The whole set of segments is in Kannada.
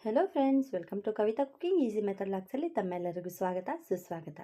Hello friends, welcome to Kavitha cooking easy method ಲಾಕ್ಸಲ್ಲಿ ತಮ್ಮೆಲ್ಲರಿಗೂ ಸ್ವಾಗತ ಸುಸ್ವಾಗತ.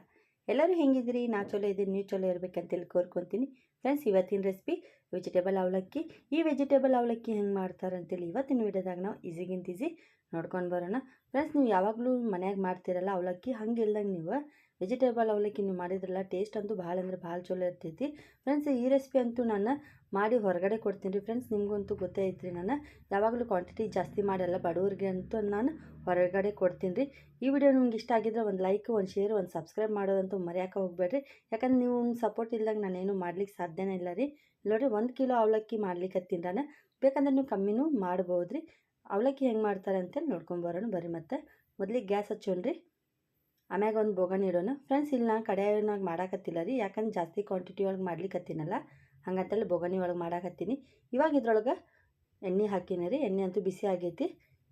ಎಲ್ಲರೂ ಹೆಂಗಿದ್ದೀರಿ? ನಾ ಚಲೋ ಇದ್ದೀನಿ, ನೀವು ಚಲೋ ಇರಬೇಕಂತೇಳಿ ಕೋರ್ಕೊತೀನಿ. ಫ್ರೆಂಡ್ಸ್, ಇವತ್ತಿನ ರೆಸಿಪಿ ವೆಜಿಟೇಬಲ್ ಅವಲಕ್ಕಿ. ಈ ವೆಜಿಟೇಬಲ್ ಅವಲಕ್ಕಿ ಹೆಂಗೆ ಮಾಡ್ತಾರೆ ಅಂತೇಳಿ ಇವತ್ತಿನ ವಿಡಿಯೋದಾಗ ನಾವು ಈಸಿಗಿಂತ ಈಸಿ ನೋಡ್ಕೊಂಡು ಬರೋಣ. ಫ್ರೆಂಡ್ಸ್, ನೀವು ಯಾವಾಗಲೂ ಮನ್ಯಾಗ ಮಾಡ್ತೀರಲ್ಲ ಅವಲಕ್ಕಿ, ಹಂಗೆ ಇಲ್ದಂಗೆ ನೀವು ವೆಜಿಟೇಬಲ್ ಅವಲಕ್ಕಿ ನೀವು ಮಾಡಿದ್ರಲ್ಲ ಟೇಸ್ಟ್ ಅಂತೂ ಭಾಳ ಅಂದ್ರೆ ಭಾಳ ಚಲೋ ಇರ್ತೈತಿ. ಫ್ರೆಂಡ್ಸ್, ಈ ರೆಸಿಪಿ ಅಂತೂ ನಾನು ಮಾಡಿ ಹೊರಗಡೆ ಕೊಡ್ತೀನಿ ರೀ. ಫ್ರೆಂಡ್ಸ್, ನಿಮಗಂತೂ ಗೊತ್ತೇ ಐತ್ರಿ, ನಾನು ಯಾವಾಗಲೂ ಕ್ವಾಂಟಿಟಿ ಜಾಸ್ತಿ ಮಾಡಲ್ಲ, ಬಡವ್ರಿಗೆ ಅಂತೂ ನಾನು ಹೊರಗಡೆ ಕೊಡ್ತೀನಿ ರೀ. ಈ ವಿಡಿಯೋ ನಿಮ್ಗೆ ಇಷ್ಟ ಆಗಿದ್ರೆ ಒಂದು ಲೈಕ್, ಒಂದು ಶೇರ್, ಒಂದು ಸಬ್ಸ್ಕ್ರೈಬ್ ಮಾಡೋದಂತೂ ಮರೆಯೋಕೆ ಹೋಗ್ಬೇಡ್ರಿ. ಯಾಕಂದ್ರೆ ನೀವು ಸಪೋರ್ಟ್ ಇಲ್ದಾಗ ನಾನೇನು ಮಾಡ್ಲಿಕ್ಕೆ ಸಾಧ್ಯನೇ ಇಲ್ಲ ರೀ. ಇಲ್ಲೋರಿ 1 ಕಿಲೋ ಅವಲಕ್ಕಿ ಮಾಡ್ಲಿಕ್ಕತ್ತೀನಿ ನಾನು. ಬೇಕಂದ್ರೆ ನೀವು ಕಮ್ಮಿನೂ ಮಾಡ್ಬೋದು ರೀ. ಅವಲಕ್ಕಿ ಹೆಂಗೆ ಮಾಡ್ತಾರೆ ಅಂತೇಳಿ ನೋಡ್ಕೊಂಬರೋಣ ಬರ್ರಿ. ಮತ್ತು ಮೊದಲಿಗೆ ಗ್ಯಾಸ್ ಹಚ್ಚೋಣ್ರಿ, ಆಮ್ಯಾಗ ಒಂದು ಬೋಗಣಿ ಇಡೋಣ. ಫ್ರೆಂಡ್ಸ್, ಇಲ್ಲಿ ನಾನು ಕಡೆಯಾಗ ಮಾಡಾಕತ್ತಿಲ್ಲ ರೀ, ಯಾಕಂದ್ರೆ ಜಾಸ್ತಿ ಕ್ವಾಂಟಿಟಿ ಒಳಗೆ ಮಾಡ್ಲಿಕ್ಕತ್ತೀನಲ್ಲ, ಹಂಗಂತೇಳಿ ಬೋಗಣಿ ಒಳಗೆ ಮಾಡಾಕತ್ತೀನಿ. ಇವಾಗ ಇದ್ರೊಳಗೆ ಎಣ್ಣೆ ಹಾಕಿನಿ ರೀ. ಎಣ್ಣೆ ಅಂತೂ ಬಿಸಿ ಆಗೈತಿ.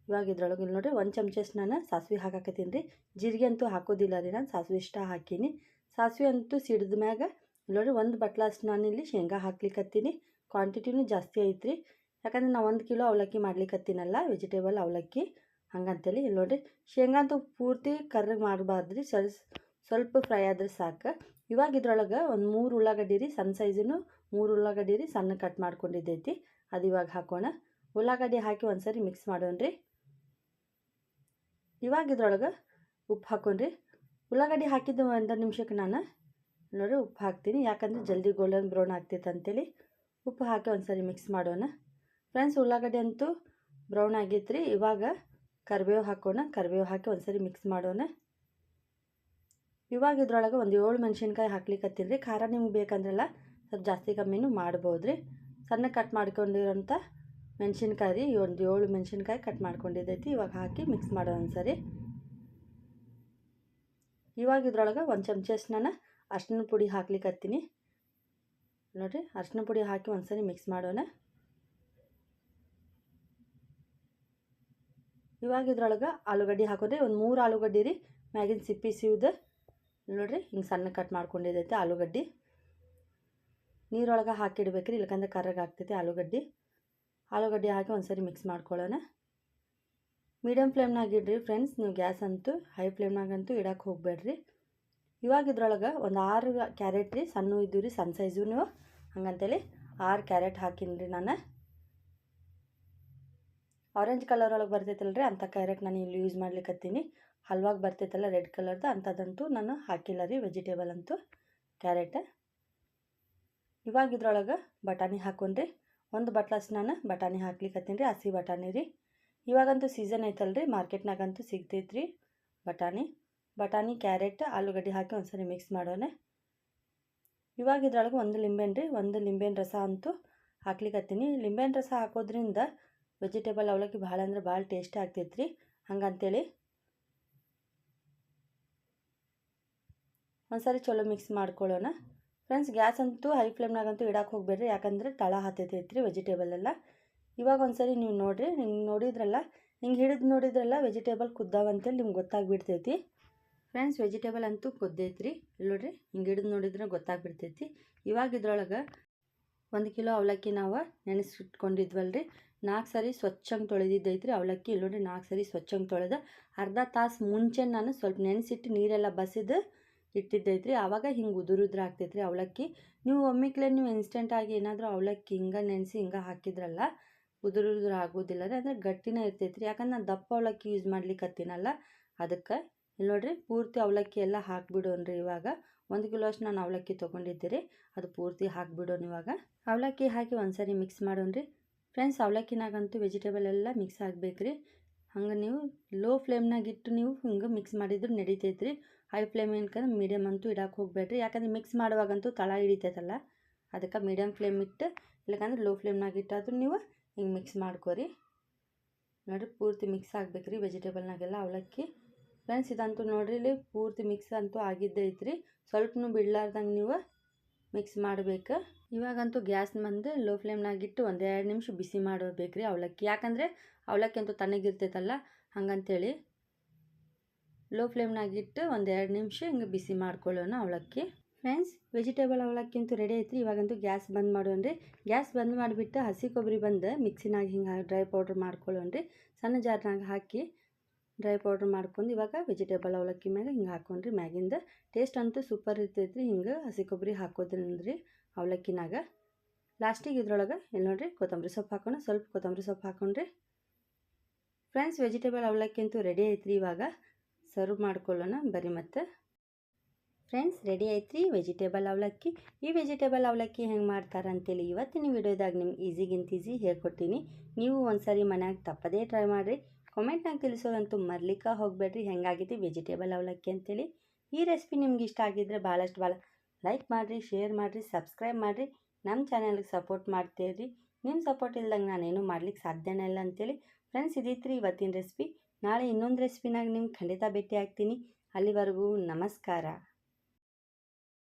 ಇವಾಗ ಇದ್ರೊಳಗೆ ಇಲ್ಲಿ ನೋಡಿರಿ 1 ಚಮಚಷ್ಟು ನಾನು ಸಾಸಿವೆ ಹಾಕಾಕತ್ತೀನಿ ರೀ. ಜೀರಿಗೆ ಅಂತೂ ಹಾಕೋದಿಲ್ಲ ರೀ, ನಾನು ಸಾಸಿವೆ ಇಷ್ಟ ಹಾಕೀನಿ. ಸಾಸಿವೆ ಅಂತೂ ಸಿಡಿದ ಮ್ಯಾಗ ನೋಡಿರಿ 1 ಬಟ್ಲಷ್ಟು ನಾನು ಇಲ್ಲಿ ಶೇಂಗಾ ಹಾಕ್ಲಿಕ್ಕತ್ತೀನಿ. ಕ್ವಾಂಟಿಟಿನೂ ಜಾಸ್ತಿ ಐತ್ರಿ, ಯಾಕಂದ್ರೆ ನಾವು 1 ಕಿಲೋ ಅವಲಕ್ಕಿ ಮಾಡ್ಲಿಕ್ಕತ್ತೀನಲ್ಲ, ವೆಜಿಟೇಬಲ್ ಅವಲಕ್ಕಿ, ಹಂಗಂತೇಳಿ. ಇಲ್ಲಿ ನೋಡಿರಿ ಶೇಂಗಾ ಅಂತೂ ಪೂರ್ತಿ ಕರ್ರಗೆ ಮಾಡಬಾರ್ದು ರೀ, ಸ್ವಲ್ಪ ಫ್ರೈ ಆದ್ರೆ ಸಾಕು. ಇವಾಗ ಇದ್ರೊಳಗೆ ಒಂದು 3 ಉಳ್ಳಾಗಡ್ಡಿ ರೀ, ಸಣ್ಣ ಸೈಜನ್ನು 3 ಉಳ್ಳಾಗಡ್ಡಿ ರೀ, ಸಣ್ಣ ಕಟ್ ಮಾಡ್ಕೊಂಡಿದ್ದೈತಿ. ಅದು ಇವಾಗ ಹಾಕೋಣ. ಉಳ್ಳಾಗಡ್ಡಿ ಹಾಕಿ ಒಂದ್ಸರಿ ಮಿಕ್ಸ್ ಮಾಡೋಣ್ರಿ. ಇವಾಗ ಇದ್ರೊಳಗೆ ಉಪ್ಪು ಹಾಕೊಂಡ್ರಿ. ಉಳ್ಳಾಗಡ್ಡಿ ಹಾಕಿದ್ದು 1 ನಿಮಿಷಕ್ಕೆ ನಾನು ನೋಡಿರಿ ಉಪ್ಪು ಹಾಕ್ತೀನಿ, ಯಾಕಂದರೆ ಜಲ್ದಿ ಗೋಲ್ಡನ್ ಬ್ರೌನ್ ಆಗ್ತೈತೆ ಅಂತೇಳಿ. ಉಪ್ಪು ಹಾಕಿ ಒಂದ್ಸರಿ ಮಿಕ್ಸ್ ಮಾಡೋಣ. ಫ್ರೆಂಡ್ಸ್, ಉಳ್ಳಾಗಡ್ಡಿ ಅಂತೂ ಬ್ರೌನ್ ಆಗೈತೆ ರೀ. ಇವಾಗ ಕರಿಬೇವು ಹಾಕೋಣ. ಕರಿಬೇವು ಹಾಕಿ ಒಂದ್ಸರಿ ಮಿಕ್ಸ್ ಮಾಡೋಣ. ಇವಾಗ ಇದ್ರೊಳಗೆ ಒಂದು 7 ಮೆಣಸಿನ್ಕಾಯಿ ಹಾಕ್ಲಿಕ್ಕತ್ತೀನಿ ರೀ. ಖಾರ ನಿಮ್ಗೆ ಬೇಕಂದ್ರಲ್ಲ ಸ್ವಲ್ಪ ಜಾಸ್ತಿ ಕಮ್ಮಿನೂ ಮಾಡ್ಬೋದು ರೀ. ಸಣ್ಣ ಕಟ್ ಮಾಡ್ಕೊಂಡಿರೋಂಥ ಮೆಣಸಿನ್ಕಾಯಿ ರೀ, ಒಂದು 7 ಮೆಣಸಿನ್ಕಾಯಿ ಕಟ್ ಮಾಡ್ಕೊಂಡಿದ್ದೈತಿ. ಇವಾಗ ಹಾಕಿ ಮಿಕ್ಸ್ ಮಾಡೋಣ ಒಂದ್ಸರಿ. ಇವಾಗ ಇದ್ರೊಳಗೆ 1 ಚಮಚಷ್ಟು ನಾನು ಅರಿಶಿನ ಪುಡಿ ಹಾಕ್ಲಿಕ್ಕತ್ತೀನಿ. ನೋಡಿರಿ, ಅರಿಶಿನ ಪುಡಿ ಹಾಕಿ ಒಂದ್ಸರಿ ಮಿಕ್ಸ್ ಮಾಡೋಣ. ಇವಾಗ ಇದ್ರೊಳಗೆ ಆಲೂಗಡ್ಡೆ ಹಾಕೋದ್ರಿ. ಒಂದು 3 ಆಲೂಗಡ್ಡೆ ರೀ, ಮ್ಯಾಗಿನ ಸಿಪ್ಪಿ ಸಿವ್ದು ನೋಡಿರಿ ಹಿಂಗೆ ಸಣ್ಣ ಕಟ್ ಮಾಡ್ಕೊಂಡಿದ್ದೈತೆ ಆಲೂಗಡ್ಡೆ. ನೀರೊಳಗೆ ಹಾಕಿಡ್ಬೇಕ್ರಿ, ಇಲ್ಲಕಂದ್ರೆ ಕರ್ರಗೆ ಆಗ್ತೈತಿ ಆಲೂಗಡ್ಡೆ. ಆಲೂಗಡ್ಡೆ ಹಾಕಿ ಒಂದ್ಸರಿ ಮಿಕ್ಸ್ ಮಾಡ್ಕೊಳ್ಳೋಣ. ಮೀಡಿಯಮ್ ಫ್ಲೇಮ್ನಾಗ ಇಡ್ರಿ ಫ್ರೆಂಡ್ಸ್, ನೀವು ಗ್ಯಾಸ್ ಅಂತೂ ಹೈ ಫ್ಲೇಮ್ನಾಗಂತೂ ಇಡಕ್ಕೆ ಹೋಗಬೇಡ್ರಿ. ಇವಾಗ ಇದ್ರೊಳಗೆ ಒಂದು 6 ಕ್ಯಾರೆಟ್ ರೀ, ಸಣ್ಣ ಇದ್ದು ರೀ, ಸಣ್ಣ ಸೈಜು ನೀವು, ಹಂಗಂತೇಳಿ 6 ಕ್ಯಾರೆಟ್ ಹಾಕಿನಿ ರೀ ನಾನು. ಆರೆಂಜ್ ಕಲರ್ ಒಳಗೆ ಬರ್ತೈತಲ್ಲ ರೀ, ಅಂಥ ಕ್ಯಾರೆಟ್ ನಾನು ಇಲ್ಲಿ ಯೂಸ್ ಮಾಡ್ಲಿಕ್ಕತ್ತೀನಿ. ಹಲ್ವಾಗಿ ಬರ್ತೈತಲ್ಲ ರೆಡ್ ಕಲರ್ದು, ಅಂಥದ್ದಂತೂ ನಾನು ಹಾಕಿಲ್ಲ ರೀ, ವೆಜಿಟೇಬಲ್ ಅಂತೂ ಕ್ಯಾರೆಟ್. ಇವಾಗ ಇದ್ರೊಳಗೆ ಬಟಾಣಿ ಹಾಕೊಂಡ್ರಿ. 1 ಬಟ್ಲಷ್ಟು ನಾನು ಬಟಾಣಿ ಹಾಕ್ಲಿಕ್ಕತ್ತೀನಿ ರೀ, ಹಸಿ ಬಟಾಣಿ ರೀ. ಇವಾಗಂತೂ ಸೀಸನ್ ಐತಲ್ಲ ರೀ, ಮಾರ್ಕೆಟ್ನಾಗಂತೂ ಸಿಗ್ತೈತೆ ರೀ ಬಟಾಣಿ, ಕ್ಯಾರೆಟ್, ಆಲೂಗಡ್ಡೆ ಹಾಕಿ ಒಂದ್ಸರಿ ಮಿಕ್ಸ್ ಮಾಡೋಣ. ಇವಾಗ ಇದ್ರೊಳಗೆ 1 ಲಿಂಬೆಹಣ್ಣು ರೀ, 1 ಲಿಂಬೆಹಣ್ಣು ರಸ ಅಂತೂ ಹಾಕ್ಲಿಕ್ಕತ್ತೀನಿ. ಲಿಂಬೆಹಣ್ಣು ರಸ ಹಾಕೋದ್ರಿಂದ ವೆಜಿಟೇಬಲ್ ಅವಲಕ್ಕಿ ಭಾಳ ಅಂದ್ರೆ ಭಾಳ ಟೇಸ್ಟಿ ಆಗ್ತೈತೆ ರೀ, ಹಂಗಂತೇಳಿ ಒಂದ್ಸರಿ ಚಲೋ ಮಿಕ್ಸ್ ಮಾಡ್ಕೊಳ್ಳೋಣ. ಫ್ರೆಂಡ್ಸ್, ಗ್ಯಾಸ್ ಅಂತೂ ಹೈ ಫ್ಲೇಮ್ನಾಗಂತೂ ಇಡಕ್ಕೆ ಹೋಗ್ಬೇಡ್ರಿ, ಯಾಕಂದರೆ ತಳ ಹತ್ತೈತೈತೆ ರೀ ವೆಜಿಟೇಬಲ್ ಎಲ್ಲ. ಇವಾಗ ಒಂದ್ಸರಿ ನೀವು ನೋಡಿರಿ, ನಿಮ್ಗೆ ನೋಡಿದ್ರಲ್ಲ, ಹಿಂಗೆ ಹಿಡಿದು ನೋಡಿದ್ರಲ್ಲ ವೆಜಿಟೇಬಲ್ ಕುದ್ದಾವಂತೇಳಿ ನಿಮ್ಗೆ ಗೊತ್ತಾಗ್ಬಿಡ್ತೈತಿ. ಫ್ರೆಂಡ್ಸ್, ವೆಜಿಟೇಬಲ್ ಅಂತೂ ಕುದ್ದೈತೆ ರೀ, ನೋಡಿರಿ ಹಿಂಗೆ ಹಿಡಿದು ನೋಡಿದ್ರೆ ಗೊತ್ತಾಗ್ಬಿಡ್ತೈತಿ. ಇವಾಗ ಇದ್ರೊಳಗೆ 1 ಕಿಲೋ ಅವಲಕ್ಕಿ ನಾವು ನೆನೆಸಿಟ್ಕೊಂಡಿದ್ವಲ್ಲ ರೀ, 4 ಸರಿ ಸ್ವಚ್ಛಂಗೆ ತೊಳೆದಿದ್ದೈತೆ ರೀ ಅವಲಕ್ಕಿ. ಇಲ್ಲಿ ನೋಡಿರಿ 4 ಸರಿ ಸ್ವಚ್ಛಂಗೆ ತೊಳೆದು ಅರ್ಧ ತಾಸು ಮುಂಚೆ ನಾನು ಸ್ವಲ್ಪ ನೆನೆಸಿಟ್ಟು ನೀರೆಲ್ಲ ಬಸಿದು ಇಟ್ಟಿದ್ದೈತೆ ರೀ. ಆವಾಗ ಹಿಂಗೆ ಉದುರು ಆಗ್ತೈತೆ ರೀ ಅವಲಕ್ಕಿ. ನೀವು ಒಮ್ಮಿಕ್ಲೆ ನೀವು ಇನ್ಸ್ಟೆಂಟಾಗಿ ಏನಾದರೂ ಅವಲಕ್ಕಿ ಹಿಂಗೆ ನೆನೆಸಿ ಹಿಂಗೆ ಹಾಕಿದ್ರಲ್ಲ ಉದುರು ಆಗೋದಿಲ್ಲ ರೀ, ಅಂದರೆ ಗಟ್ಟಿನೇ ಇರ್ತೈತೆ ರೀ. ಯಾಕಂದ್ರೆ ನಾನು ದಪ್ಪ ಅವಲಕ್ಕಿ ಯೂಸ್ ಮಾಡ್ಲಿಕ್ಕತ್ತೀನಲ್ಲ, ಅದಕ್ಕೆ. ಇಲ್ಲಿ ನೋಡಿರಿ ಪೂರ್ತಿ ಅವಲಕ್ಕಿ ಎಲ್ಲ ಹಾಕಿಬಿಡೋಣ್ರಿ. ಇವಾಗ 1 ಕಿಲೋ ಅಷ್ಟು ನಾನು ಅವಲಕ್ಕಿ ತೊಗೊಂಡಿದ್ದೆ ರೀ, ಅದು ಪೂರ್ತಿ ಹಾಕಿಬಿಡೋಣ. ಇವಾಗ ಅವಲಕ್ಕಿ ಹಾಕಿ ಒಂದ್ಸರಿ ಮಿಕ್ಸ್ ಮಾಡೋಣ್ರಿ. ಫ್ರೆಂಡ್ಸ್, ಅವಲಕ್ಕಿನಾಗಂತೂ ವೆಜಿಟೇಬಲ್ ಎಲ್ಲ ಮಿಕ್ಸ್ ಆಗಬೇಕು ರೀ. ಹಂಗೆ ನೀವು ಲೋ ಫ್ಲೇಮ್ನಾಗಿಟ್ಟು ನೀವು ಹಿಂಗೆ ಮಿಕ್ಸ್ ಮಾಡಿದ್ರು ನಡಿತೈತೆ ರೀ. ಹೈ ಫ್ಲೇಮ್ ಏನಕಂದ್ರೆ ಮೀಡಿಯಮ್ ಅಂತೂ ಇಡಕ್ಕೆ ಹೋಗಬೇಡ್ರಿ, ಯಾಕಂದರೆ ಮಿಕ್ಸ್ ಮಾಡುವಾಗಂತೂ ತಳ ಹಿಡಿತೈತಲ್ಲ, ಅದಕ್ಕೆ ಮೀಡಿಯಮ್ ಫ್ಲೇಮ್ ಇಟ್ಟು, ಇಲ್ಲಕಂದ್ರೆ ಲೋ ಫ್ಲೇಮ್ನಾಗ ಇಟ್ಟಾದ್ರೂ ನೀವು ಹಿಂಗೆ ಮಿಕ್ಸ್ ಮಾಡ್ಕೊರಿ. ನೋಡಿರಿ ಪೂರ್ತಿ ಮಿಕ್ಸ್ ಆಗ್ಬೇಕು ರೀ ವೆಜಿಟೇಬಲ್ನಾಗೆಲ್ಲ ಅವಲಕ್ಕಿ. ಫ್ರೆಂಡ್ಸ್, ಇದಂತೂ ನೋಡಿರಿ ಇಲ್ಲಿ ಪೂರ್ತಿ ಮಿಕ್ಸ್ ಅಂತೂ ಆಗಿದ್ದೈತೆ ರೀ, ಸ್ವಲ್ಪನೂ ಬಿಡ್ಲಾರ್ದಂಗೆ ನೀವು ಮಿಕ್ಸ್ ಮಾಡಬೇಕು. ಇವಾಗಂತೂ ಗ್ಯಾಸ್ ಬಂದು ಲೋ ಫ್ಲೇಮ್ನಾಗಿಟ್ಟು 1-2 ನಿಮಿಷ ಬಿಸಿ ಮಾಡಬೇಕು ರೀ ಅವಲಕ್ಕಿ, ಯಾಕಂದರೆ ಅವಲಕ್ಕಿ ಅಂತೂ ತಣ್ಣಗಿರ್ತೈತಲ್ಲ, ಹಂಗಂತೇಳಿ ಲೋ ಫ್ಲೇಮ್ನಾಗಿಟ್ಟು 1-2 ನಿಮಿಷ ಹಿಂಗೆ ಬಿಸಿ ಮಾಡ್ಕೊಳ್ಳೋಣ ಅವಲಕ್ಕಿ. ಫ್ರೆಂಡ್ಸ್, ವೆಜಿಟೇಬಲ್ ಅವಲಕ್ಕಿ ಅಂತೂ ರೆಡಿ ಐತ್ರಿ. ಇವಾಗಂತೂ ಗ್ಯಾಸ್ ಬಂದ್ ಮಾಡೋಣ್ರಿ. ಗ್ಯಾಸ್ ಬಂದ್ ಮಾಡಿಬಿಟ್ಟು ಹಸಿ ಕೊಬ್ಬರಿ ಬಂದು ಮಿಕ್ಸಿನಾಗ ಹಿಂಗೆ ಡ್ರೈ ಪೌಡ್ರ್ ಮಾಡ್ಕೊಳ್ಳೋಣ್ರಿ. ಸಣ್ಣ ಜಾರ್ನಾಗ ಹಾಕಿ ಡ್ರೈ ಪೌಡ್ರ್ ಮಾಡ್ಕೊಂಡು ಇವಾಗ ವೆಜಿಟೇಬಲ್ ಅವಲಕ್ಕಿ ಮ್ಯಾಗೆ ಹಿಂಗೆ ಹಾಕ್ಕೊಂಡ್ರಿ. ಮ್ಯಾಗಿಂದ ಟೇಸ್ಟ್ ಅಂತೂ ಸೂಪರ್ ಇರ್ತೈತೆ ರೀ. ಹಿಂಗೆ ಹಸಿ ಕೊಬ್ಬರಿ ಹಾಕೋದ್ರಿಂದ ರೀ ಅವಲಕ್ಕಿನಾಗ. ಲಾಸ್ಟಿಗೆ ಇದ್ರೊಳಗೆ ಇಲ್ಲಿ ನೋಡಿರಿ ಕೊತ್ತಂಬರಿ ಸೊಪ್ಪು ಹಾಕೋಣ. ಸ್ವಲ್ಪ ಕೊತ್ತಂಬರಿ ಸೊಪ್ಪು ಹಾಕೊಂಡ್ರಿ. ಫ್ರೆಂಡ್ಸ್, ವೆಜಿಟೇಬಲ್ ಅವಲಕ್ಕಿ ಅಂತೂ ರೆಡಿ ಐತ್ರಿ. ಇವಾಗ ಸರ್ವ್ ಮಾಡ್ಕೊಳ್ಳೋಣ ಬರ್ರಿ. ಮತ್ತು ಫ್ರೆಂಡ್ಸ್, ರೆಡಿ ಐತ್ರಿ ವೆಜಿಟೇಬಲ್ ಅವಲಕ್ಕಿ. ಈ ವೆಜಿಟೇಬಲ್ ಅವಲಕ್ಕಿ ಹೆಂಗೆ ಮಾಡ್ತಾರೆ ಅಂತೇಳಿ ಇವತ್ತಿನ ವಿಡಿಯೋದಾಗ ನಿಮ್ಗೆ ಈಸಿಗಿಂತ ಈಸಿ ಹೇಳ್ಕೊಟ್ಟಿನಿ. ನೀವು ಒಂದ್ಸರಿ ಮನ್ಯಾಗ ತಪ್ಪದೇ ಟ್ರೈ ಮಾಡಿರಿ. ಕಾಮೆಂಟ್ನಾಗ ತಿಳಿಸೋದಂತೂ ಮರ್ಲಿಕ್ಕೆ ಹೋಗಬೇಡ್ರಿ ಹೆಂಗಾಗೈತಿ ವೆಜಿಟೇಬಲ್ ಅವಲಕ್ಕಿ ಅಂತೇಳಿ. ಈ ರೆಸಿಪಿ ನಿಮ್ಗೆ ಇಷ್ಟ ಆಗಿದ್ರೆ ಭಾಳ ಲೈಕ್ ಮಾಡಿರಿ, ಶೇರ್ ಮಾಡಿರಿ, ಸಬ್ಸ್ಕ್ರೈಬ್ ಮಾಡಿರಿ. ನಮ್ಮ ಚಾನಲ್ಗೆ ಸಪೋರ್ಟ್ ಮಾಡ್ತೀರಿ. ನಿಮ್ಮ ಸಪೋರ್ಟ್ ಇಲ್ದಂಗೆ ನಾನೇನು ಮಾಡ್ಲಿಕ್ಕೆ ಸಾಧ್ಯನೇ ಇಲ್ಲ ಅಂತೇಳಿ. ಫ್ರೆಂಡ್ಸ್, ಇದೈತ್ರಿ ಇವತ್ತಿನ ರೆಸಿಪಿ. ನಾಳೆ ಇನ್ನೊಂದು ರೆಸಿಪಿನಾಗ ನಿಮ್ಗೆ ಖಂಡಿತ ಭೇಟಿ ಆಗ್ತೀನಿ. ಅಲ್ಲಿವರೆಗೂ ನಮಸ್ಕಾರ.